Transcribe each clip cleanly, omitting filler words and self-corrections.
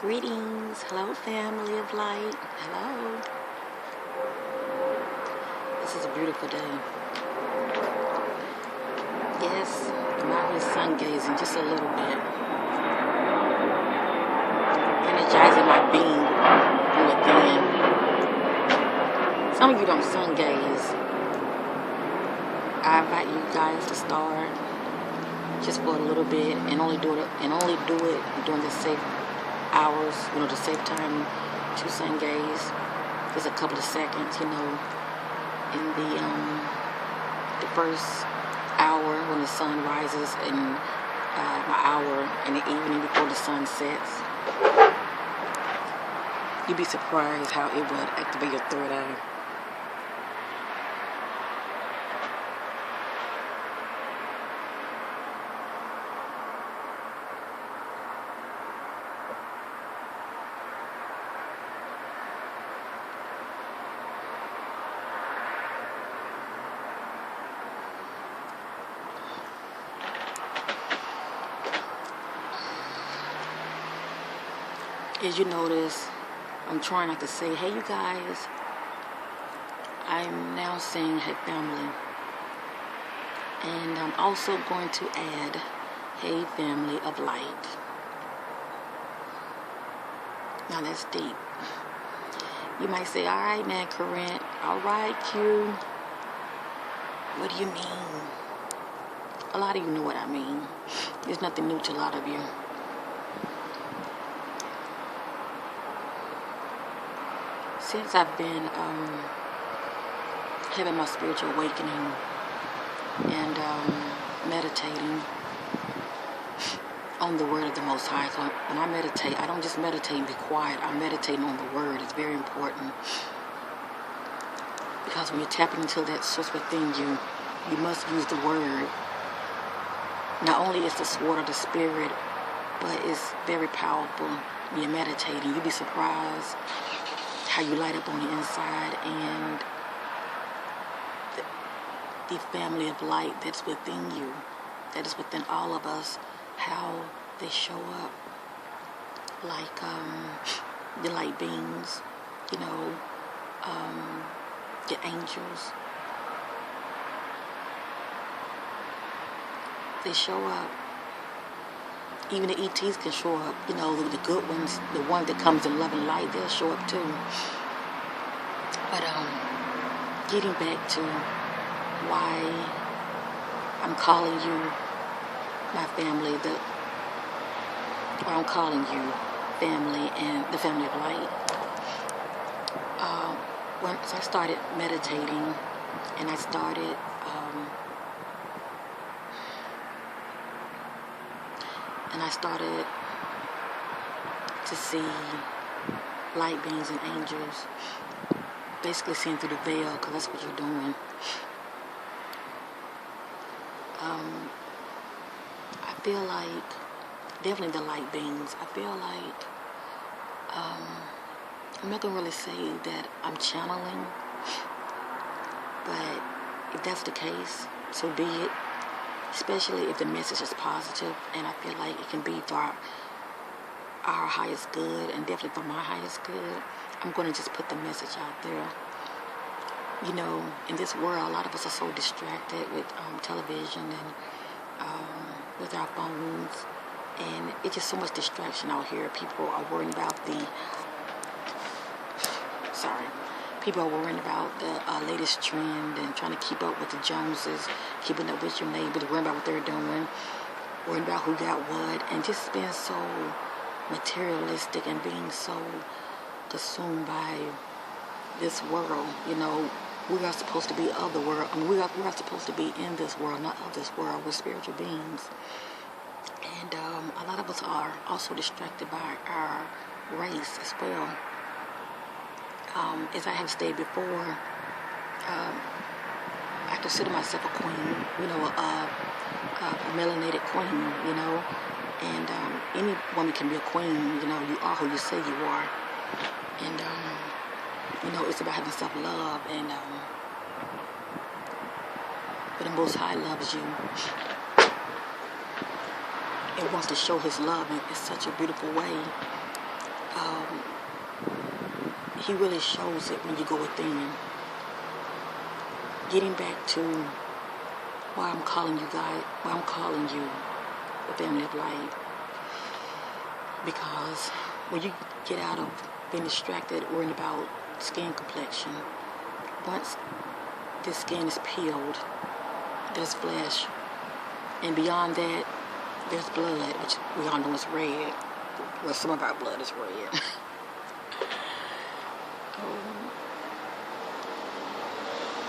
Greetings, hello family of light, hello. This is a beautiful day. Yes, I'm out here sun gazing just a little bit. Energizing my being from within. Some of you don't sun gaze. I invite you guys to start just for a little bit and only do it during the safe hours, the safe time to sun gaze. Just a couple of seconds, in the first hour when the sun rises, and my hour in the evening before the sun sets. You'd be surprised how it would activate your third eye. As you notice, I'm trying not to say, hey you guys. I'm now saying, hey family. And I'm also going to add, hey family of light. Now that's deep. You might say, alright man, Corinne. Alright, Q. What do you mean? A lot of you know what I mean. There's nothing new to a lot of you. Since I've been having my spiritual awakening and meditating on the word of the Most High. So when I meditate, I don't just meditate and be quiet. I'm meditating on the word. It's very important. Because when you're tapping into that source within you, you must use the word. Not only is the sword of the spirit, but it's very powerful when you're meditating. You'd be surprised how you light up on the inside, and the family of light that's within you, that is within all of us, how they show up, like the light beings, the angels. They show up. Even the ETs can show up, the good ones, the one that comes in love and light, they'll show up too. But getting back to why I'm calling you my family, why I'm calling you family and the family of light. Once I started meditating and I started to see light beings and angels, basically seeing through the veil, because that's what you're doing. I feel like, definitely the light beings, I feel like, I'm not going to really say that I'm channeling, but if that's the case, so be it. Especially if the message is positive, and I feel like it can be for our highest good, and definitely for my highest good. I'm going to just put the message out there. In this world, a lot of us are so distracted with television and with our phones, and it's just so much distraction out here. People are worrying about the latest trend and trying to keep up with the Joneses, keeping up with your neighbors, worrying about what they're doing, worrying about who got what, and just being so materialistic and being so consumed by this world. We are supposed to be of the world. We are supposed to be in this world, not of this world. We're spiritual beings. And a lot of us are also distracted by our race as well. As I have stated before, I consider myself a queen, a melanated queen, and any woman can be a queen, you are who you say you are. And, it's about having self-love, and but the Most High loves you and wants to show his love in such a beautiful way. um, He really shows it when you go within. Getting back to why I'm calling you the family of light. Because when you get out of being distracted, worrying about skin complexion, once this skin is peeled, there's flesh. And beyond that, there's blood, which we all know is red. Well, some of our blood is red.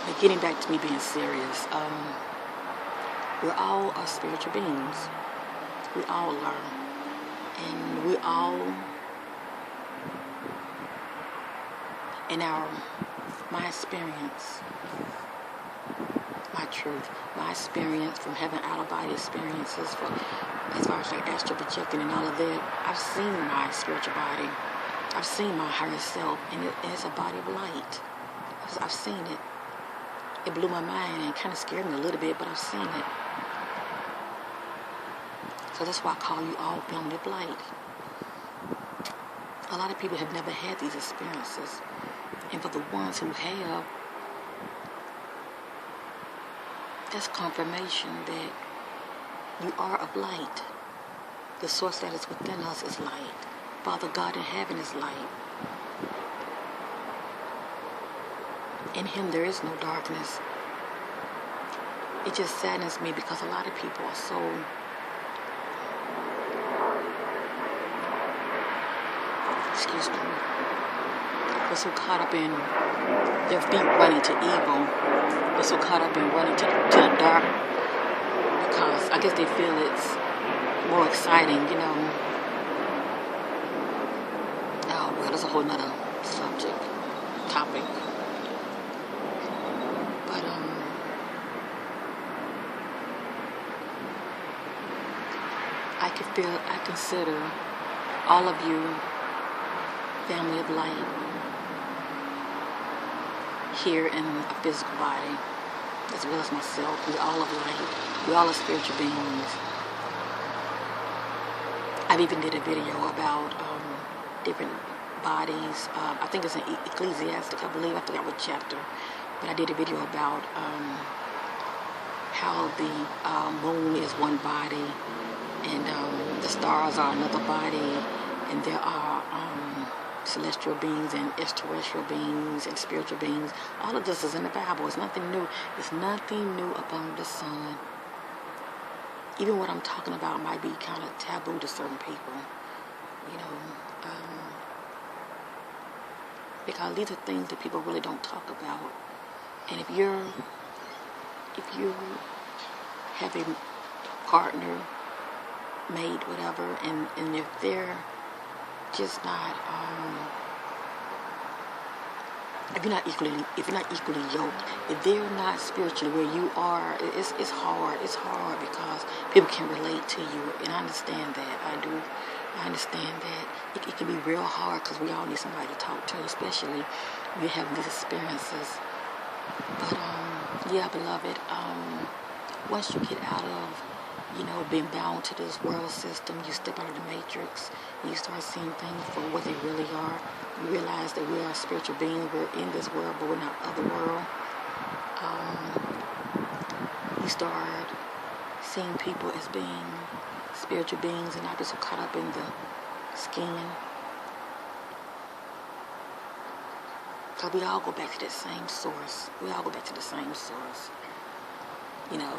But getting back to me being serious, we're all spiritual beings. We all are. And we all, in my experience, my truth, my experience from having out-of-body experiences, as far as like astral projecting and all of that, I've seen my spiritual body. I've seen my higher self, and it's a body of light. I've seen it. It blew my mind and kind of scared me a little bit, but I've seen it. So that's why I call you all family of light. A lot of people have never had these experiences. And for the ones who have, that's confirmation that you are of light. The source that is within us is light. Father God in heaven is light. In Him there is no darkness. It just saddens me because a lot of people are so they're so caught up in their feet running to evil. They're so caught up in running to the dark because I guess they feel it's more exciting, you know. Oh, well, that's a whole nother topic. But, I consider all of you family of light here in a physical body, as well as myself. We're all of light. We're all spiritual beings. I've even did a video about different bodies. I think it's in Ecclesiastic, I believe. I forgot what chapter. But I did a video about how the moon is one body, and the stars are another body, and there are celestial beings and extraterrestrial beings and spiritual beings. All of this is in the Bible. It's nothing new. It's nothing new upon the sun. Even what I'm talking about might be kind of taboo to certain people, you know, because these are things that people really don't talk about. And if you have a partner, mate, whatever, and if they're just not, if you're not equally yoked, if they're not spiritually where you are, it's hard. It's hard because people can relate to you, and I understand that. I understand that it can be real hard because we all need somebody to talk to, especially when you're having these experiences. But yeah, beloved, once you get out of, you know, being bound to this world system, you step out of the matrix, and you start seeing things for what they really are. You realize that we are spiritual beings. We're in this world, but we're not of the world. You start seeing people as being spiritual beings and not be so caught up in the skin. Because we all go back to that same source. We all go back to the same source. You know,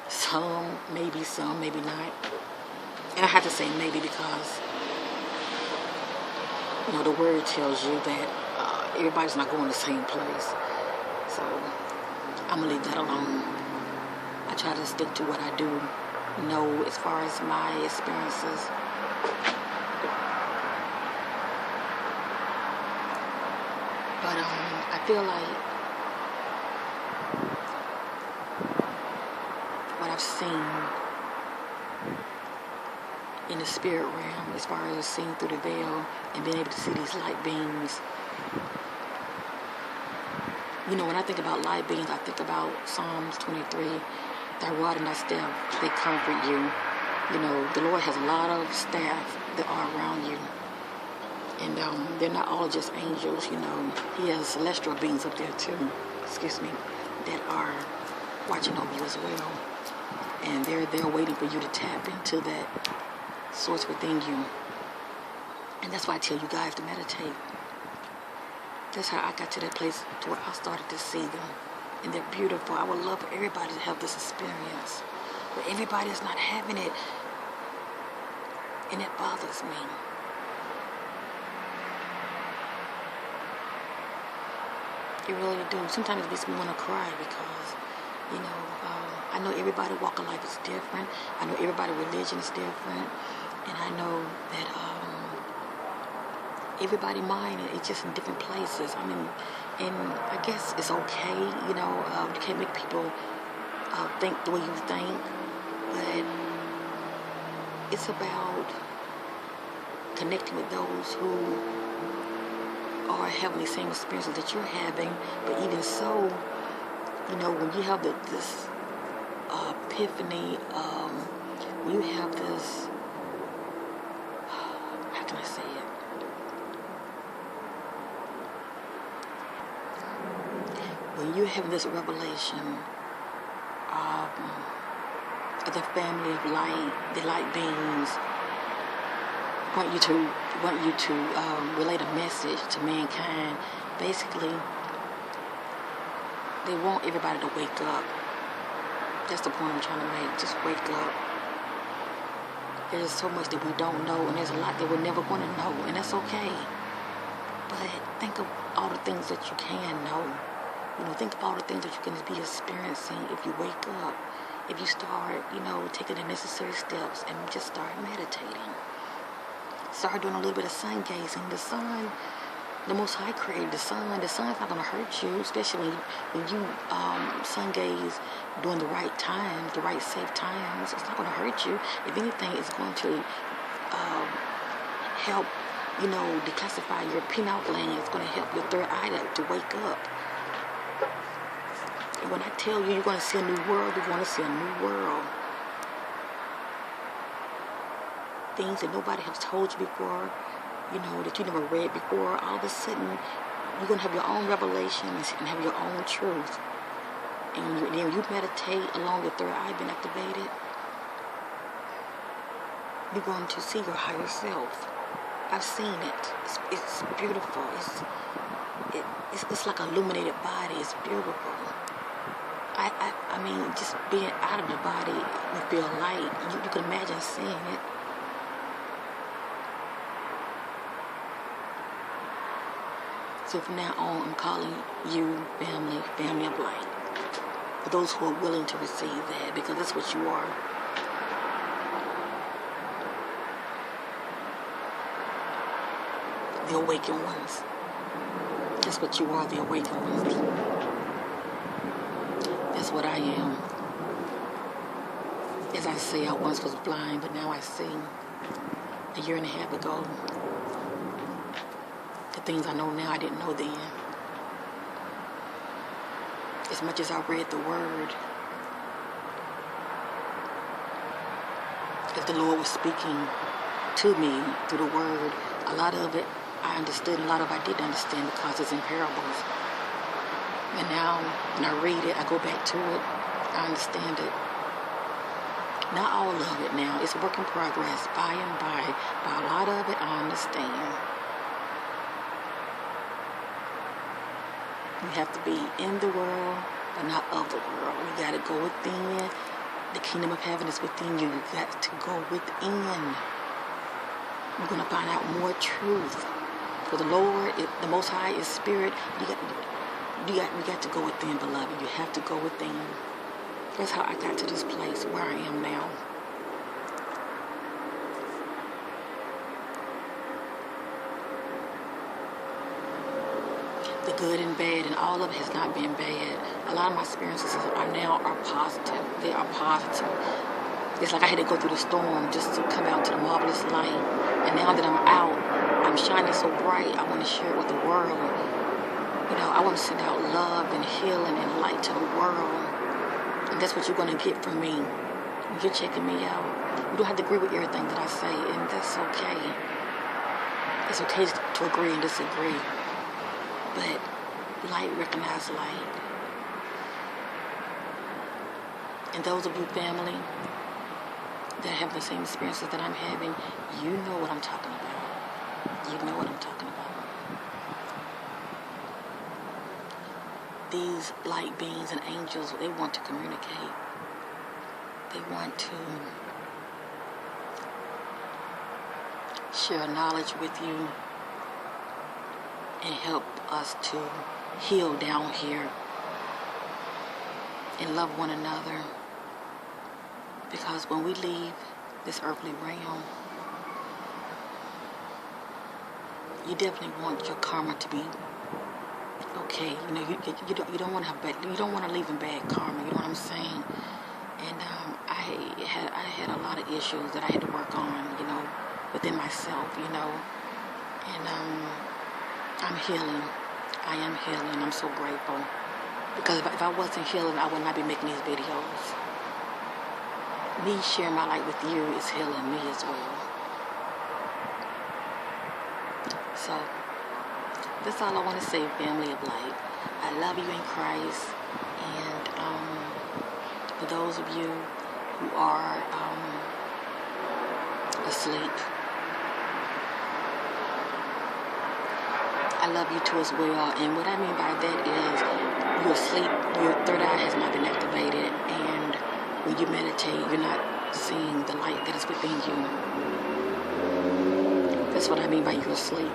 some, maybe not. And I have to say maybe because, you know, the word tells you that everybody's not going to the same place. So I'm going to leave that alone. I try to stick to what I do know as far as my experiences. But I feel like what I've seen in the spirit realm, as far as seeing through the veil and being able to see these light beings. You know, when I think about light beings, I think about Psalms 23. Thy rod and thy staff, they comfort you. You know, the Lord has a lot of staff that are around you. And they're not all just angels, you know. He has celestial beings up there too, excuse me, that are watching over you as well. And they're there waiting for you to tap into that source within you. And that's why I tell you guys to meditate. That's how I got to that place to where I started to see them. And they're beautiful. I would love for everybody to have this experience. But everybody is not having it. And it bothers me. It really do. Sometimes it makes me want to cry because, you know, I know everybody's walk of life is different. I know everybody's religion is different. And I know that everybody's mind is just in different places. I mean, and I guess it's okay, you know, you can't make people think the way you think. But it's about connecting with those who are having the same experiences that you're having. But even so, you know, when you have this epiphany, when you have this, how can I say it? When you have this revelation of the family of light, the light beings want you to relate a message to mankind. Basically, they want everybody to wake up. That's the point I'm trying to make. Just wake up. There's so much that we don't know, and there's a lot that we're never going to know, and that's okay. But think of all the things that you can know. You know, think of all the things that you can be experiencing if you wake up. If you start, you know, taking the necessary steps and just start meditating. Start doing a little bit of sun gazing. The sun, the Most High created the sun. The sun's not going to hurt you, especially when you sun gaze during the right times, the right safe times. It's not going to hurt you. If anything, it's going to help, you know, declassify your pineal gland. It's going to help your third eye to wake up. And when I tell you you're going to see a new world, you're going to see a new world. Things that nobody has told you before, you know, that you never read before. All of a sudden, you're going to have your own revelations and have your own truth. And then you meditate along your third eye being activated, you're going to see your higher self. I've seen it. It's beautiful. It's like an illuminated body. It's beautiful. I mean, just being out of the body, you feel light. You can imagine seeing it. So from now on, I'm calling you family of light. For those who are willing to receive that, because that's what you are. The awakened ones. That's what you are, the awakened ones. That's what I am. As I say, I once was blind, but now I see. A year and a half ago, the things I know now I didn't know then. As much as I read the Word, as the Lord was speaking to me through the Word, a lot of it I understood, a lot of it I didn't understand because it's in parables. And now, when I read it, I go back to it, I understand it. Not all of it now, it's a work in progress, by and by, but a lot of it I understand. You have to be in the world, but not of the world. You got to go within. The kingdom of heaven is within you. You got to go within. You're going to find out more truth. For the Lord, the Most High is spirit. You got to go within, beloved. You have to go within. That's how I got to this place where I am now. The good and bad, and all of it has not been bad. A lot of my experiences are positive. They are positive. It's like I had to go through the storm just to come out to the marvelous light. And now that I'm out, I'm shining so bright. I want to share it with the world. You know, I want to send out love and healing and light to the world. And that's what you're going to get from me. You're checking me out. You don't have to agree with everything that I say, and that's okay. It's okay to agree and disagree, but light recognizes light. And those of you family that have the same experiences that I'm having, you know what I'm talking about. You know what I'm talking about. These light beings and angels, they want to communicate. They want to share knowledge with you and help us to heal down here and love one another. Because when we leave this earthly realm, you definitely want your karma to be okay. You know, you don't want to have bad, you don't want to leave in bad karma. You know what I'm saying? And I had a lot of issues that I had to work on, you know, within myself, you know. And I'm healing. I am healing. I'm so grateful. Because if I wasn't healing, I would not be making these videos. Me sharing my light with you is healing me as well. So, that's all I want to say, family of light. I love you in Christ. And for those of you who are asleep, I love you too as well. And what I mean by that is you're asleep, your third eye has not been activated, and when you meditate, you're not seeing the light that is within you. That's what I mean by you're asleep.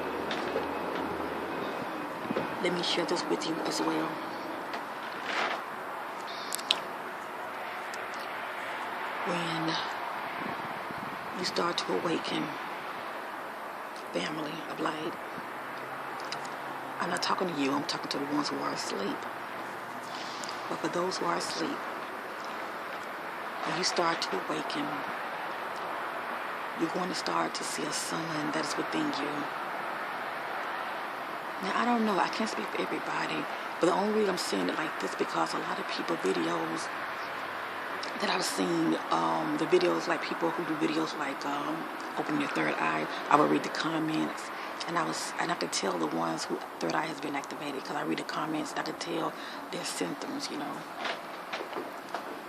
Let me share this with you as well. When you start to awaken, family of light, I'm not talking to you, I'm talking to the ones who are asleep. But for those who are asleep, when you start to awaken, you're going to start to see a sun that is within you. Now, I don't know, I can't speak for everybody, but the only reason I'm saying it like this because a lot of people videos that I've seen, the videos like people who do videos like opening your third eye, I would read the comments, and I could tell the ones who third eye has been activated because I read the comments and I could tell their symptoms, you know.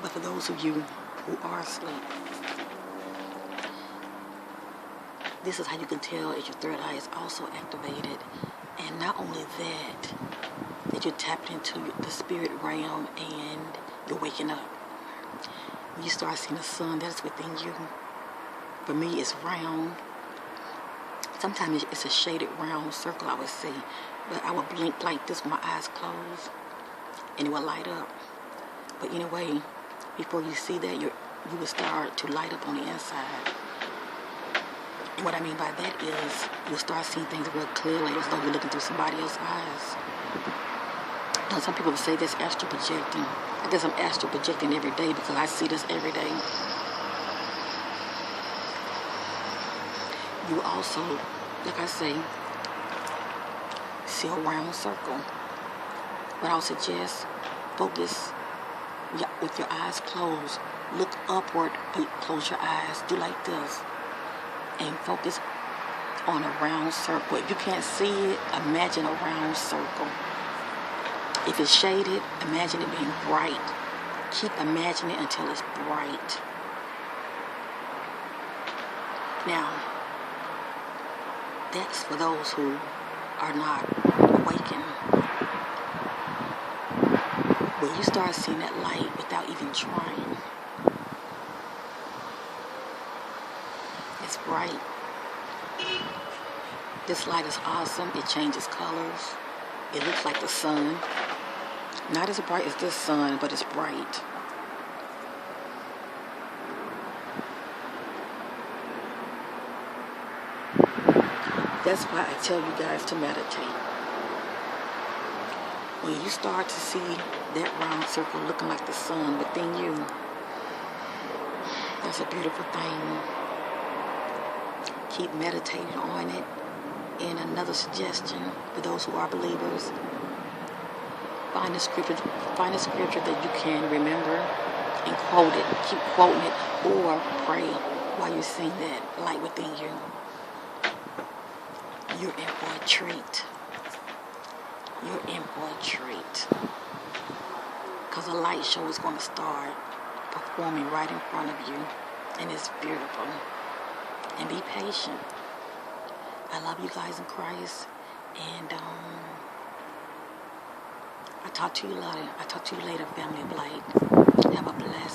But for those of you who are asleep, this is how you can tell if your third eye is also activated. And not only that you're tapping into the spirit realm and you're waking up. When you start seeing the sun that is within you, for me it's round. Sometimes it's a shaded round circle, I would say. But I would blink like this with my eyes closed and it would light up. But anyway, before you see that, you will start to light up on the inside. And what I mean by that is you'll start seeing things real clearly as though you're looking through somebody else's eyes. Now, some people say that's astral projecting. I guess I'm astral projecting every day because I see this every day. You also, like I say, see a round circle. But I'll suggest focus with your eyes closed. Look upward, close your eyes, do like this. And focus on a round circle. If you can't see it, imagine a round circle. If it's shaded, imagine it being bright. Keep imagining it until it's bright. Now, that's for those who are not awakened. When you start seeing that light without even trying, it's bright. This light is awesome. It changes colors. It looks like the sun. Not as bright as this sun, but it's bright. That's why I tell you guys to meditate. When you start to see that round circle looking like the sun within you, that's a beautiful thing. Keep meditating on it. And another suggestion for those who are believers, find a scripture that you can remember and quote it. Keep quoting it or pray while you're seeing that light within you. You're in for a treat. You're in for a treat. Because a light show is going to start performing right in front of you. And it's beautiful. And be patient. I love you guys in Christ. And I'll talk to you later. Family of light. Have a blessed